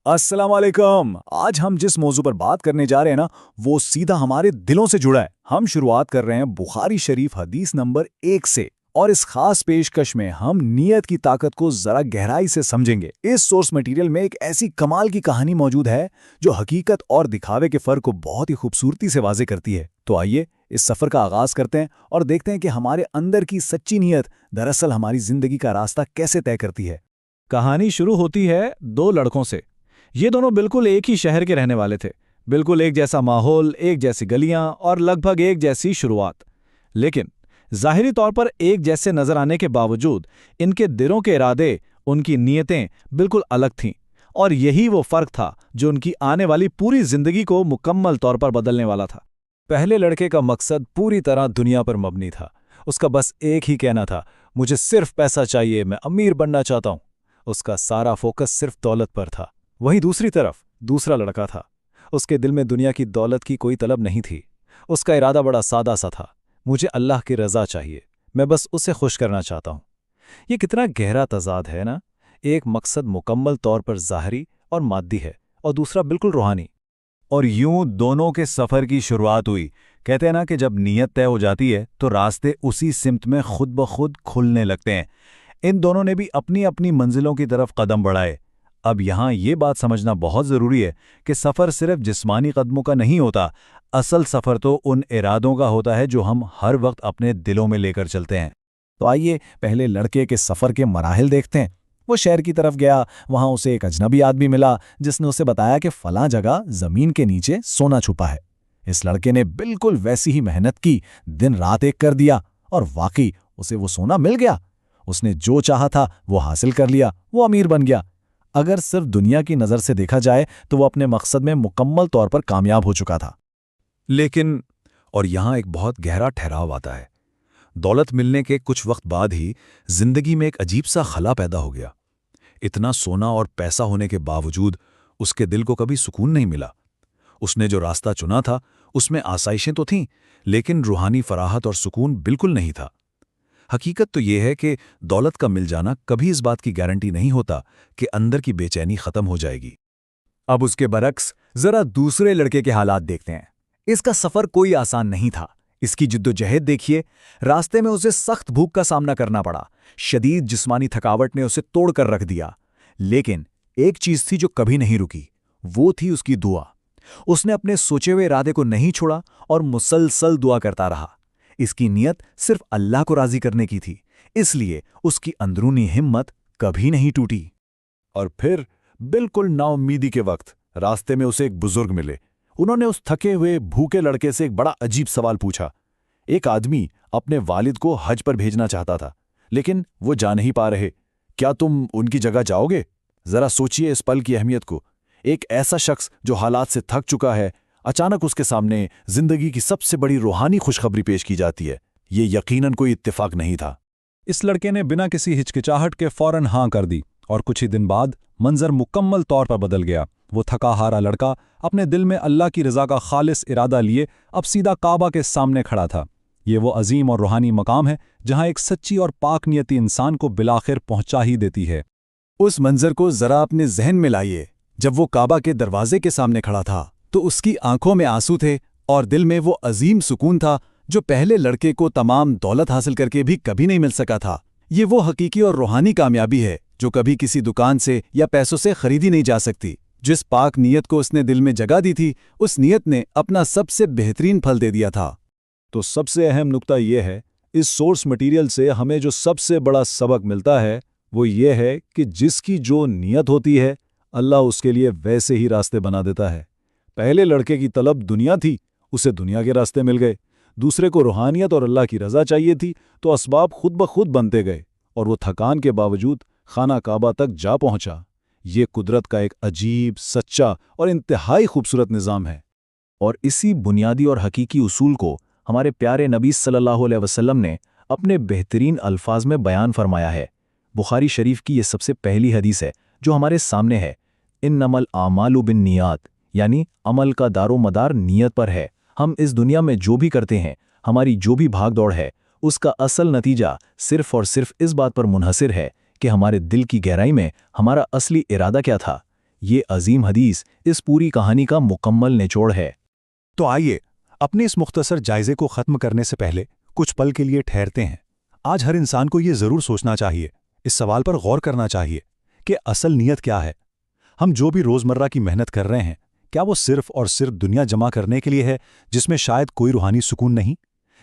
अस्सलाम वालेकुम। आज हम जिस मौजू पर बात करने जा रहे हैं ना, वो सीधा हमारे दिलों से जुड़ा है। हम शुरुआत कर रहे हैं बुखारी शरीफ हदीस नंबर 1 से, और इस खास पेशकश में हम नीयत की ताकत को जरा गहराई से समझेंगे। इस सोर्स मटेरियल में एक ऐसी कमाल की कहानी मौजूद है जो हकीकत और दिखावे के फर्क को बहुत ही खूबसूरती से वाजे करती है। तो आइए इस सफर का आगाज करते हैं और देखते हैं कि हमारे अंदर की सच्ची नीयत दरअसल हमारी जिंदगी का रास्ता कैसे तय करती है। कहानी शुरू होती है दो लड़कों से। ये दोनों बिल्कुल एक ही शहर के रहने वाले थे। बिल्कुल एक जैसा माहौल, एक जैसी गलियां और लगभग एक जैसी शुरुआत। लेकिन ज़ाहिरी तौर पर एक जैसे नजर आने के बावजूद इनके दिलों के इरादे, उनकी नीयतें बिल्कुल अलग थीं। और यही वो फर्क था जो उनकी आने वाली पूरी जिंदगी को मुकम्मल तौर पर बदलने वाला था। पहले लड़के का मकसद पूरी तरह दुनिया पर मबनी था। उसका बस एक ही कहना था, मुझे सिर्फ पैसा चाहिए, मैं अमीर बनना चाहता हूँ। उसका सारा फोकस सिर्फ दौलत पर था। वहीं दूसरी तरफ दूसरा लड़का था। उसके दिल में दुनिया की दौलत की कोई तलब नहीं थी। उसका इरादा बड़ा सादा सा था, मुझे अल्लाह की रज़ा चाहिए, मैं बस उसे खुश करना चाहता हूँ। ये कितना गहरा तज़ाद है ना। एक मकसद मुकम्मल तौर पर ज़ाहरी और मादी है और दूसरा बिल्कुल रूहानी। और यूं दोनों के सफ़र की शुरुआत हुई। कहते हैं ना कि जब नीयत तय हो जाती है तो रास्ते उसी सिमत में खुद ब खुद खुलने लगते हैं। इन दोनों ने भी अपनी अपनी मंजिलों की तरफ कदम बढ़ाए। अब यहाँ ये बात समझना बहुत ज़रूरी है कि सफ़र सिर्फ जिस्मानी कदमों का नहीं होता। असल सफ़र तो उन इरादों का होता है जो हम हर वक्त अपने दिलों में लेकर चलते हैं। तो आइए पहले लड़के के सफ़र के मराहिल देखते हैं। वो शहर की तरफ गया। वहां उसे एक अजनबी आदमी मिला जिसने उसे बताया कि फलां जगह ज़मीन के नीचे सोना छुपा है। इस लड़के ने बिल्कुल वैसी ही मेहनत की, दिन रात एक कर दिया, और वाकई उसे वो सोना मिल गया। उसने जो चाहा था वो हासिल कर लिया, वो अमीर बन गया। अगर सिर्फ दुनिया की नज़र से देखा जाए तो वो अपने मकसद में मुकम्मल तौर पर कामयाब हो चुका था। लेकिन और यहाँ एक बहुत गहरा ठहराव आता है। दौलत मिलने के कुछ वक्त बाद ही जिंदगी में एक अजीब सा खला पैदा हो गया। इतना सोना और पैसा होने के बावजूद उसके दिल को कभी सुकून नहीं मिला। उसने जो रास्ता चुना था उसमें आसाइशें तो थीं, लेकिन रूहानी फराहत और सुकून बिल्कुल नहीं था। हकीकत तो यह है कि दौलत का मिल जाना कभी इस बात की गारंटी नहीं होता कि अंदर की बेचैनी खत्म हो जाएगी। अब उसके बरक्स जरा दूसरे लड़के के हालात देखते हैं। इसका सफर कोई आसान नहीं था। इसकी जिद्दोजहद देखिए। रास्ते में उसे सख्त भूख का सामना करना पड़ा। शदीद जिस्मानी थकावट ने उसे तोड़ कर रख दिया। लेकिन एक चीज थी जो कभी नहीं रुकी, वो थी उसकी दुआ। उसने अपने सोचे हुए इरादे को नहीं छोड़ा और मुसलसल दुआ करता रहा। इसकी नीयत सिर्फ अल्लाह को राजी करने की थी, इसलिए उसकी अंदरूनी हिम्मत कभी नहीं टूटी। और फिर बिल्कुल नाउम्मीदी के वक्त रास्ते में उसे एक बुजुर्ग मिले। उन्होंने उस थके हुए भूखे लड़के से एक बड़ा अजीब सवाल पूछा। एक आदमी अपने वालिद को हज पर भेजना चाहता था, लेकिन वो जा नहीं पा रहे। क्या तुम उनकी जगह जाओगे? जरा सोचिए इस पल की अहमियत को। एक ऐसा शख्स जो हालात से थक चुका है, अचानक उसके सामने जिंदगी की सबसे बड़ी रूहानी खुशखबरी पेश की जाती है। ये यकीनन कोई इत्तेफाक नहीं था। इस लड़के ने बिना किसी हिचकिचाहट के फौरन हाँ कर दी, और कुछ ही दिन बाद मंजर मुकम्मल तौर पर बदल गया। वो थका हारा लड़का अपने दिल में अल्लाह की रज़ा का खालिस इरादा लिए अब सीधा काबा के सामने खड़ा था। ये वो अजीम और रूहानी मकाम है जहाँ एक सच्ची और पाक नियती इंसान को बिलाखिर पहुंचा ही देती है। उस मंजर को जरा अपने जहन में लाइए। जब वो काबा के दरवाजे के सामने खड़ा था तो उसकी आंखों में आंसू थे और दिल में वो अजीम सुकून था जो पहले लड़के को तमाम दौलत हासिल करके भी कभी नहीं मिल सका था। ये वो हकीकी और रूहानी कामयाबी है जो कभी किसी दुकान से या पैसों से खरीदी नहीं जा सकती। जिस पाक नीयत को उसने दिल में जगह दी थी, उस नीयत ने अपना सबसे बेहतरीन फल दे दिया था। तो सबसे अहम नुक्ता यह है, इस सोर्स मटेरियल से हमें जो सबसे बड़ा सबक मिलता है वो ये है कि जिसकी जो नीयत होती है, अल्लाह उसके लिए वैसे ही रास्ते बना देता है। पहले लड़के की तलब दुनिया थी, उसे दुनिया के रास्ते मिल गए। दूसरे को रूहानियत और अल्लाह की रज़ा चाहिए थी, तो असबाब खुद ब खुद बनते गए और वो थकान के बावजूद खाना काबा तक जा पहुंचा। ये कुदरत का एक अजीब, सच्चा और इंतहाई खूबसूरत निज़ाम है। और इसी बुनियादी और हकीकी उसूल को हमारे प्यारे नबी सल्लल्लाहु अलैहि वसल्लम ने अपने बेहतरीन अल्फाज में बयान फरमाया है। बुखारी शरीफ की ये सबसे पहली हदीस है जो हमारे सामने है। इन्नमल आमालु बिन्नियात, यानी अमल का दारो मदार नीयत पर है। हम इस दुनिया में जो भी करते हैं, हमारी जो भी भाग दौड़ है, उसका असल नतीजा सिर्फ और सिर्फ इस बात पर मुनहसिर है कि हमारे दिल की गहराई में हमारा असली इरादा क्या था। یہ عظیم حدیث اس پوری کہانی کا مکمل نچوڑ ہے۔ تو آئیے اپنے اس مختصر جائزے کو ختم کرنے سے پہلے کچھ پل کے لیے ٹھہرتے ہیں۔ آج ہر انسان کو یہ ضرور سوچنا چاہیے، اس سوال پر غور کرنا چاہیے کہ اصل نیت کیا ہے۔ ہم جو بھی روزمرہ کی محنت کر رہے ہیں، کیا وہ صرف اور صرف دنیا جمع کرنے کے لیے ہے جس میں شاید کوئی روحانی سکون نہیں؟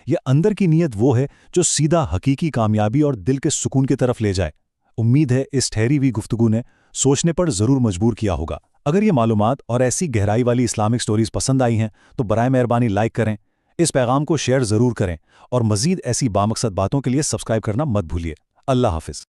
یا اندر کی نیت وہ ہے جو سیدھا حقیقی کامیابی اور دل کے سکون کی طرف لے جائے؟ امید ہے اس ٹھہری ہوئی گفتگو نے سوچنے پر ضرور مجبور کیا ہوگا۔ اگر یہ معلومات اور ایسی گہرائی والی اسلامک سٹوریز پسند آئی ہیں تو برائے مہربانی لائک کریں، اس پیغام کو شیئر ضرور کریں اور مزید ایسی بامقصد باتوں کے لیے سبسکرائب کرنا مت بھولیے۔ اللہ حافظ۔